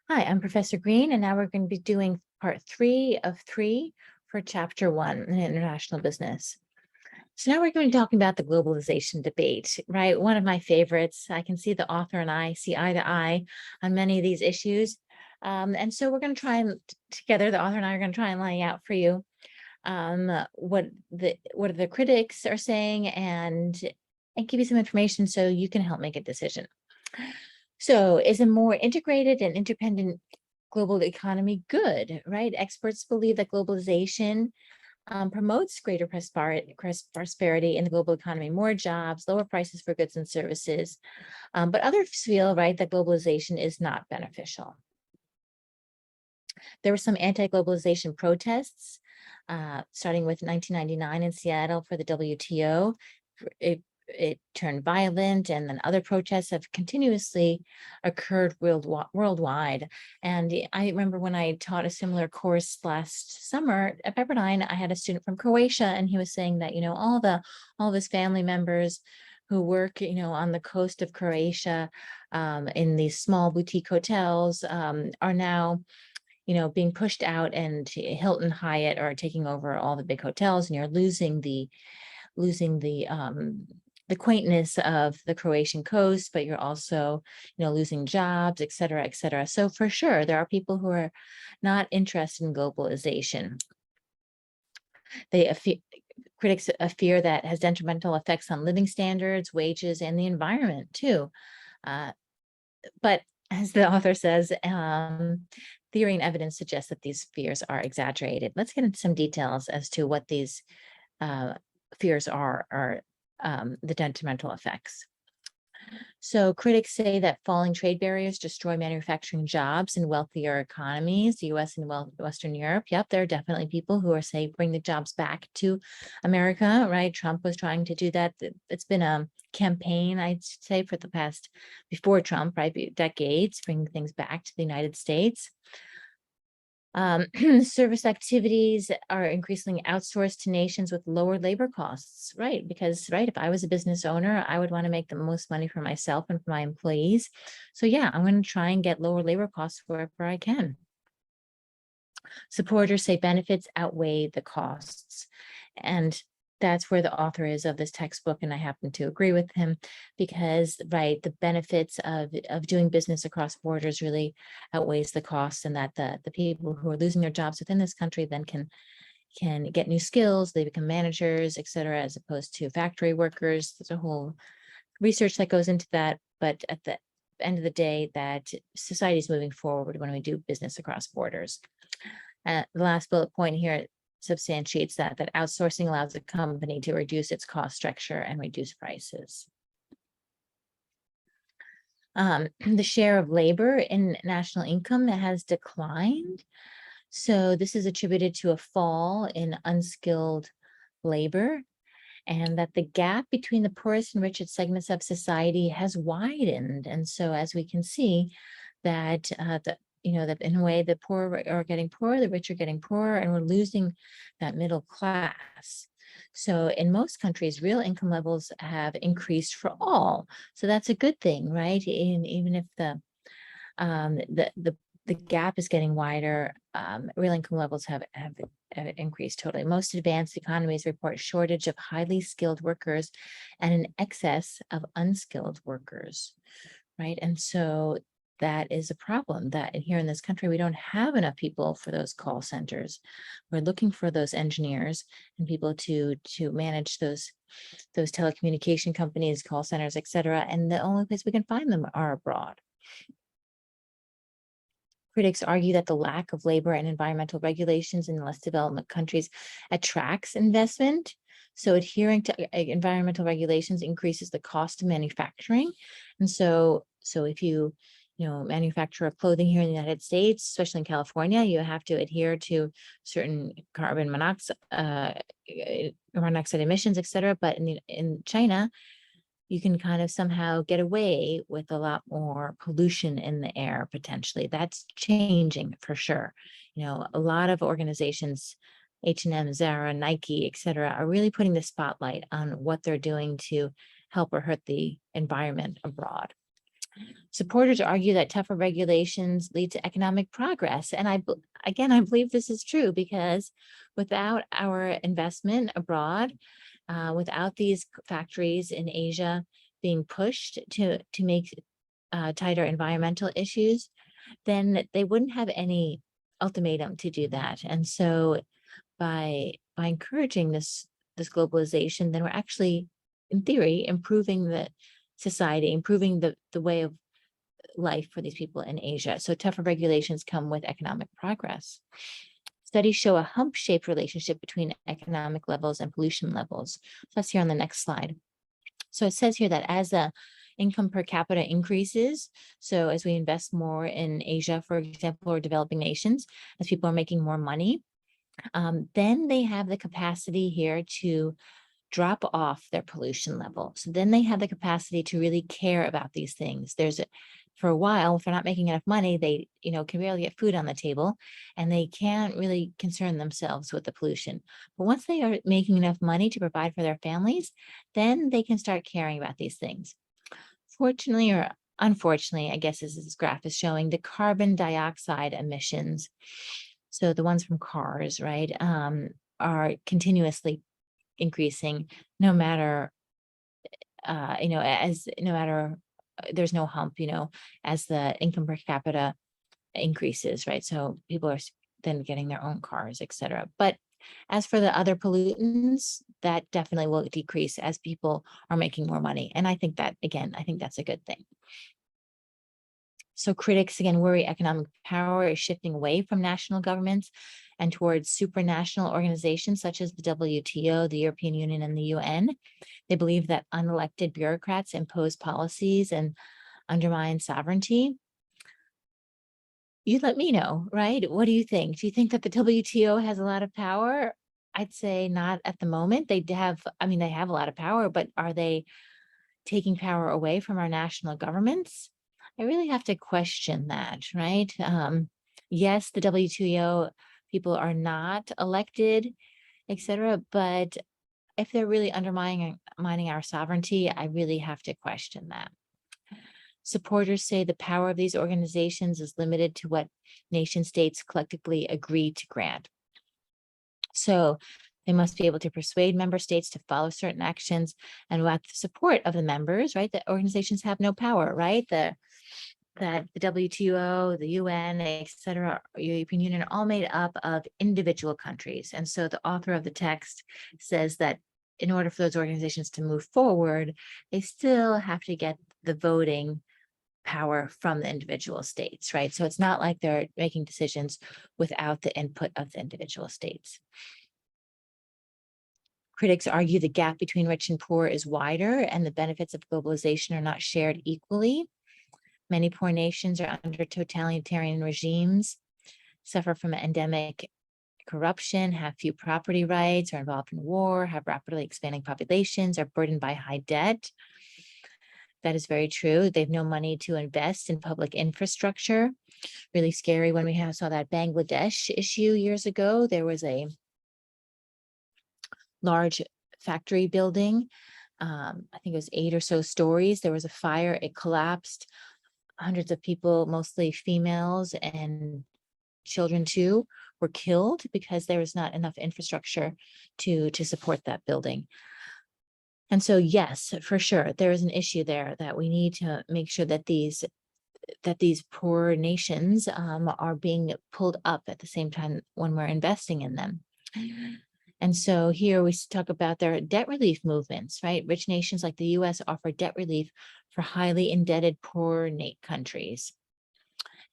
Hi, I'm Professor Green, and now we're going to be doing part 3 of 3 for chapter 1 in international business. So now we're going to be talking about the globalization debate, right? One of my favorites. I can see the author and I see eye to eye on many of these issues. And so we're going to try and together, the author and I are going to try and lay out for you what the critics are saying and give you some information so you can help make a decision. So is a more integrated and independent global economy good, right? Experts believe that globalization promotes greater prosperity in the global economy, more jobs, lower prices for goods and services. But others feel, right, that globalization is not beneficial. There were some anti-globalization protests, starting with 1999 in Seattle for the WTO. It turned violent, and then other protests have continuously occurred worldwide. And I remember when I taught a similar course last summer at Pepperdine, I had a student from Croatia, and he was saying that, all of his family members who work, on the coast of Croatia, in these small boutique hotels, are now being pushed out, and Hilton, Hyatt are taking over all the big hotels, and you're losing the quaintness of the Croatian coast, but you're also, losing jobs, et cetera, et cetera. So for sure, there are people who are not interested in globalization. Critics fear that has detrimental effects on living standards, wages, and the environment too. But as the author says, theory and evidence suggest that these fears are exaggerated. Let's get into some details as to what these fears are the detrimental effects. So critics say that falling trade barriers destroy manufacturing jobs in wealthier economies, the US and Western Europe. Yep, there are definitely people who are saying bring the jobs back to America, right? Trump was trying to do that. It's been a campaign, I'd say, for the past, before Trump, right, decades, bring things back to the United States. Service activities are increasingly outsourced to nations with lower labor costs, right? Because, right, if I was a business owner, I would want to make the most money for myself and for my employees. So yeah, I'm going to try and get lower labor costs wherever I can. Supporters say benefits outweigh the costs. And that's where the author is of this textbook, and I happen to agree with him because, right, the benefits of doing business across borders really outweighs the costs, and that the people who are losing their jobs within this country then can get new skills, they become managers, et cetera, as opposed to factory workers. There's a whole research that goes into that, but at the end of the day, that society is moving forward when we do business across borders. The last bullet point here substantiates that outsourcing allows a company to reduce its cost structure and reduce prices. The share of labor in national income has declined. So this is attributed to a fall in unskilled labor, and that the gap between the poorest and richest segments of society has widened. And so as we can see that that in a way the poor are getting poorer, the rich are getting poorer, and we're losing that middle class. So in most countries, real income levels have increased for all. So that's a good thing, right? Even if the gap is getting wider, real income levels have increased totally. Most advanced economies report shortage of highly skilled workers and an excess of unskilled workers, right? And so that is a problem, that here in this country, we don't have enough people for those call centers. We're looking for those engineers and people to manage those telecommunication companies, call centers, et cetera. And the only place we can find them are abroad. Critics argue that the lack of labor and environmental regulations in less developed countries attracts investment. So adhering to environmental regulations increases the cost of manufacturing. And so if you manufacture clothing here in the United States, especially in California, you have to adhere to certain carbon monoxide emissions, et cetera. But in China, you can kind of somehow get away with a lot more pollution in the air, potentially. That's changing for sure. A lot of organizations, H&M, Zara, Nike, et cetera, are really putting the spotlight on what they're doing to help or hurt the environment abroad. Supporters argue that tougher regulations lead to economic progress. And again, I believe this is true because without our investment abroad, without these factories in Asia being pushed to make tighter environmental issues, then they wouldn't have any ultimatum to do that. And so by encouraging this globalization, then we're actually, in theory, improving the society, improving the way of life for these people in Asia. So tougher regulations come with economic progress. Studies show a hump-shaped relationship between economic levels and pollution levels. So that's here on the next slide. So it says here that as the income per capita increases, so as we invest more in Asia, for example, or developing nations, as people are making more money, then they have the capacity here to drop off their pollution level. So then they have the capacity to really care about these things. For a while, if they're not making enough money, they, can barely get food on the table and they can't really concern themselves with the pollution. But once they are making enough money to provide for their families, then they can start caring about these things. Fortunately or unfortunately, I guess as this graph is showing, the carbon dioxide emissions, so the ones from cars, right, are continuously increasing no matter, there's no hump, as the income per capita increases, right? So people are then getting their own cars, et cetera. But as for the other pollutants, that definitely will decrease as people are making more money. And I think that's a good thing. So critics, again, worry economic power is shifting away from national governments and towards supranational organizations such as the WTO, the European Union, and the UN. They believe that unelected bureaucrats impose policies and undermine sovereignty. You let me know, right? What do you think? Do you think that the WTO has a lot of power? I'd say not at the moment. They have a lot of power, but are they taking power away from our national governments? I really have to question that, right? Yes, the WTO people are not elected, et cetera, but if they're really undermining our sovereignty, I really have to question that. Supporters say the power of these organizations is limited to what nation states collectively agree to grant. So they must be able to persuade member states to follow certain actions, and with the support of the members, right? The organizations have no power, right? That the WTO, the UN, et cetera, European Union are all made up of individual countries. And so the author of the text says that in order for those organizations to move forward, they still have to get the voting power from the individual states, right? So it's not like they're making decisions without the input of the individual states. Critics argue the gap between rich and poor is wider and the benefits of globalization are not shared equally. Many poor nations are under totalitarian regimes, suffer from endemic corruption, have few property rights, are involved in war, have rapidly expanding populations, are burdened by high debt. That is very true. They have no money to invest in public infrastructure. Really scary when we saw that Bangladesh issue years ago. There was a large factory building. I think it was 8 or so stories. There was a fire, it collapsed. Hundreds of people, mostly females and children too, were killed because there was not enough infrastructure to support that building. And so, yes, for sure, there is an issue there that we need to make sure that these poor nations are being pulled up at the same time when we're investing in them. And so here we talk about their debt relief movements, right? Rich nations like the US offer debt relief for highly indebted poor countries.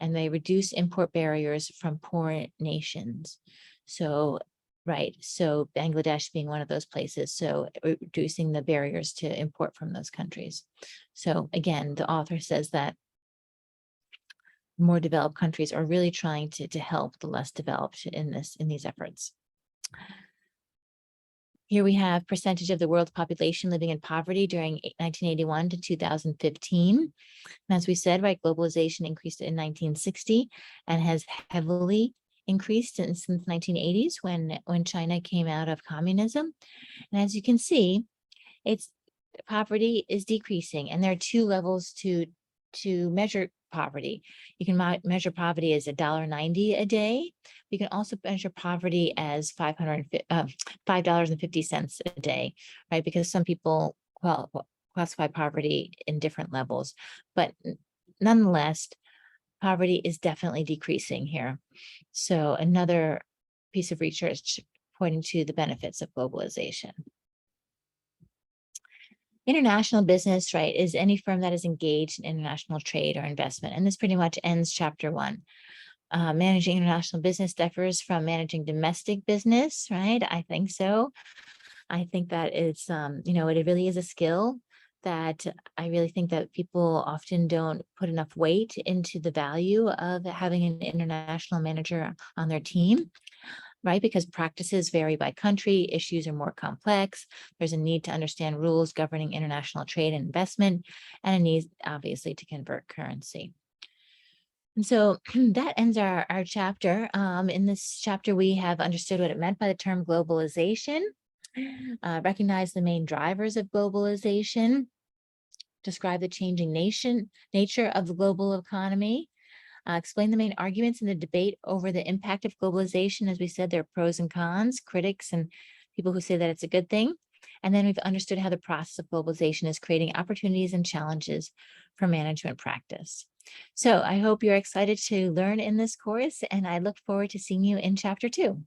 And they reduce import barriers from poor nations. So, right, so Bangladesh being one of those places, so reducing the barriers to import from those countries. So again, the author says that more developed countries are really trying to help the less developed in these efforts. Here we have percentage of the world's population living in poverty during 1981 to 2015. And as we said, right, globalization increased in 1960 and has heavily increased since 1980s when China came out of communism. And as you can see, poverty is decreasing, and there are two levels to to measure poverty. You can measure poverty as $1.90 a day. You can also measure poverty as $5.50 a day, right? Because some people classify poverty in different levels, but nonetheless, poverty is definitely decreasing here. So another piece of research pointing to the benefits of globalization. International business, right, is any firm that is engaged in international trade or investment. And this pretty much ends chapter 1. Managing international business differs from managing domestic business, right? I think so. I think that it's, it really is a skill that I really think that people often don't put enough weight into the value of having an international manager on their team, right? Because practices vary by country, issues are more complex. There's a need to understand rules governing international trade and investment, and a need, obviously, to convert currency. And so that ends our chapter. In this chapter, we have understood what it meant by the term globalization, recognize the main drivers of globalization, describe the changing nature of the global economy, explain the main arguments in the debate over the impact of globalization. As we said, there are pros and cons, critics and people who say that it's a good thing. And then we've understood how the process of globalization is creating opportunities and challenges for management practice. So I hope you're excited to learn in this course, and I look forward to seeing you in chapter 2.